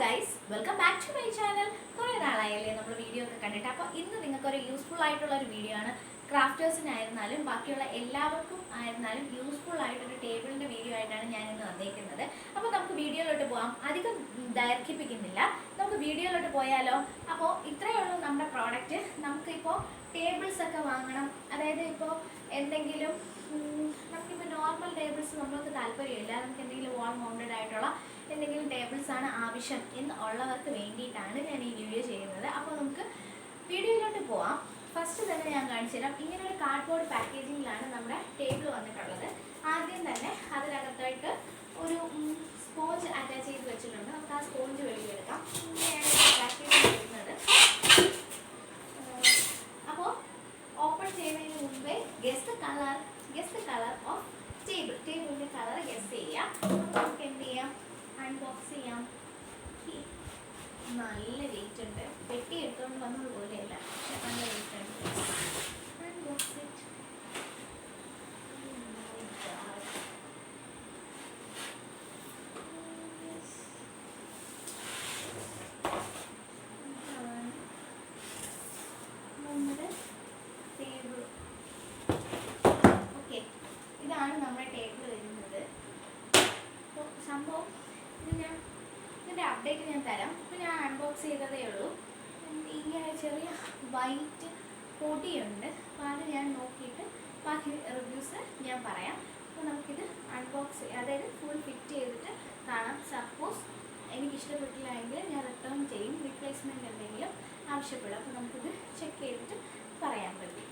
Guys, welcome back to my channel. കുറേ നാളായല്ലേ നമ്മൾ വീഡിയോ ഒക്കെ കണ്ടിട്ട്. അപ്പോൾ ഇന്ന് നിങ്ങൾക്കൊരു യൂസ്ഫുൾ ആയിട്ടുള്ള ഒരു വീഡിയോ ആണ്. ക്രാഫ്റ്റേഴ്സിനായിരുന്നാലും ബാക്കിയുള്ള എല്ലാവർക്കും ആയിരുന്നാലും യൂസ്ഫുൾ ആയിട്ടൊരു ടേബിളിൻ്റെ വീഡിയോ ആയിട്ടാണ് ഞാൻ ഇന്ന് വന്നേക്കുന്നത്. അപ്പോൾ നമുക്ക് വീഡിയോയിലോട്ട് പോകാം. അധികം ദൈർഘിപ്പിക്കുന്നില്ല, നമുക്ക് വീഡിയോയിലോട്ട് പോയാലോ. അപ്പോൾ ഇത്രയേ ഉള്ളൂ നമ്മുടെ പ്രോഡക്റ്റ്. നമുക്കിപ്പോൾ ടേബിൾസ് ഒക്കെ വാങ്ങണം, അതായത് ഇപ്പോൾ എന്തെങ്കിലും നമുക്കിപ്പോൾ നോർമൽ ടേബിൾസ് നമ്മൾക്ക് താല്പര്യമില്ല, നമുക്ക് എന്തെങ്കിലും വാൾ മൗണ്ടഡ് ആയിട്ടുള്ള എന്തെങ്കിലും ടേബിൾസ് ആണ് ആവശ്യം എന്നുള്ളവർക്ക് വേണ്ടിയിട്ടാണ് ഞാൻ ഈ വീഡിയോ ചെയ്യുന്നത്. അപ്പോൾ നമുക്ക് വീഡിയോയിലോട്ട് പോവാം. ഫസ്റ്റ് തന്നെ ഞാൻ കാണിച്ചു തരാം. ഇങ്ങനെ ഒരു കാർഡ്ബോർഡ് പാക്കേജിങ്ങിലാണ് നമ്മുടെ ടേബിൾ വന്നിട്ടുള്ളത്. ആദ്യം തന്നെ അതിനകത്തായിട്ട് ഒരു സ്പോഞ്ച് അറ്റാച്ച് ചെയ്ത് വെച്ചിട്ടുണ്ട്. നമുക്ക് ആ സ്പോഞ്ച് വെളിയെടുക്കാം. ഇങ്ങനെയാണ് പാക്കേജിങ് വരുന്നത്. അപ്പോൾ ഓപ്പൺ ചെയ്യുന്നതിന് മുമ്പേ ഗെസ് ദ കളർ ഓഫ് ടേബിളിൻ്റെ കളർ ഗെസ് ചെയ്യാം. നമുക്ക് എന്ത് ചെയ്യാം, അൺബോക്സ് ചെയ്യാം. നല്ല വെയിറ്റ് ഉണ്ട്, പെട്ടി എടുത്തുകൊണ്ട് വന്നത് പോലെയല്ല, പക്ഷെ നല്ല വെയിറ്റ് ഉണ്ട്. Unbox it. നമ്മുടെ ടേബിൾ. ഓക്കെ, ഇതാണ് നമ്മുടെ ടേബിൾ വരുന്നത്. അപ്പോൾ സംഭവം ഇതിൻ്റെ അപ്ഡേറ്റ് ഞാൻ തരാം. ഇപ്പോൾ ഞാൻ അൺബോക്സ് ചെയ്തതേ ഉള്ളൂ. ഇങ്ങനെ ചെറിയ വൈറ്റ് പൊടിയുണ്ട്. അപ്പോൾ അത് ഞാൻ നോക്കിയിട്ട് ബാക്കി റിവ്യൂസ് ഞാൻ പറയാം. അപ്പോൾ നമുക്കിത് അൺബോക്സ് അതായത് ഫുൾ ഫിറ്റ് ചെയ്തിട്ട് കാണാം. സപ്പോസ് എനിക്ക് ഇഷ്ടപ്പെട്ടില്ല എങ്കിൽ ഞാൻ റിട്ടേൺ ചെയ്യും, റീപ്ലേസ്മെൻറ്റ് എന്തെങ്കിലും ആവശ്യപ്പെടും. അപ്പോൾ നമുക്കിത് ചെക്ക് ചെയ്തിട്ട് പറയാൻ പറ്റും.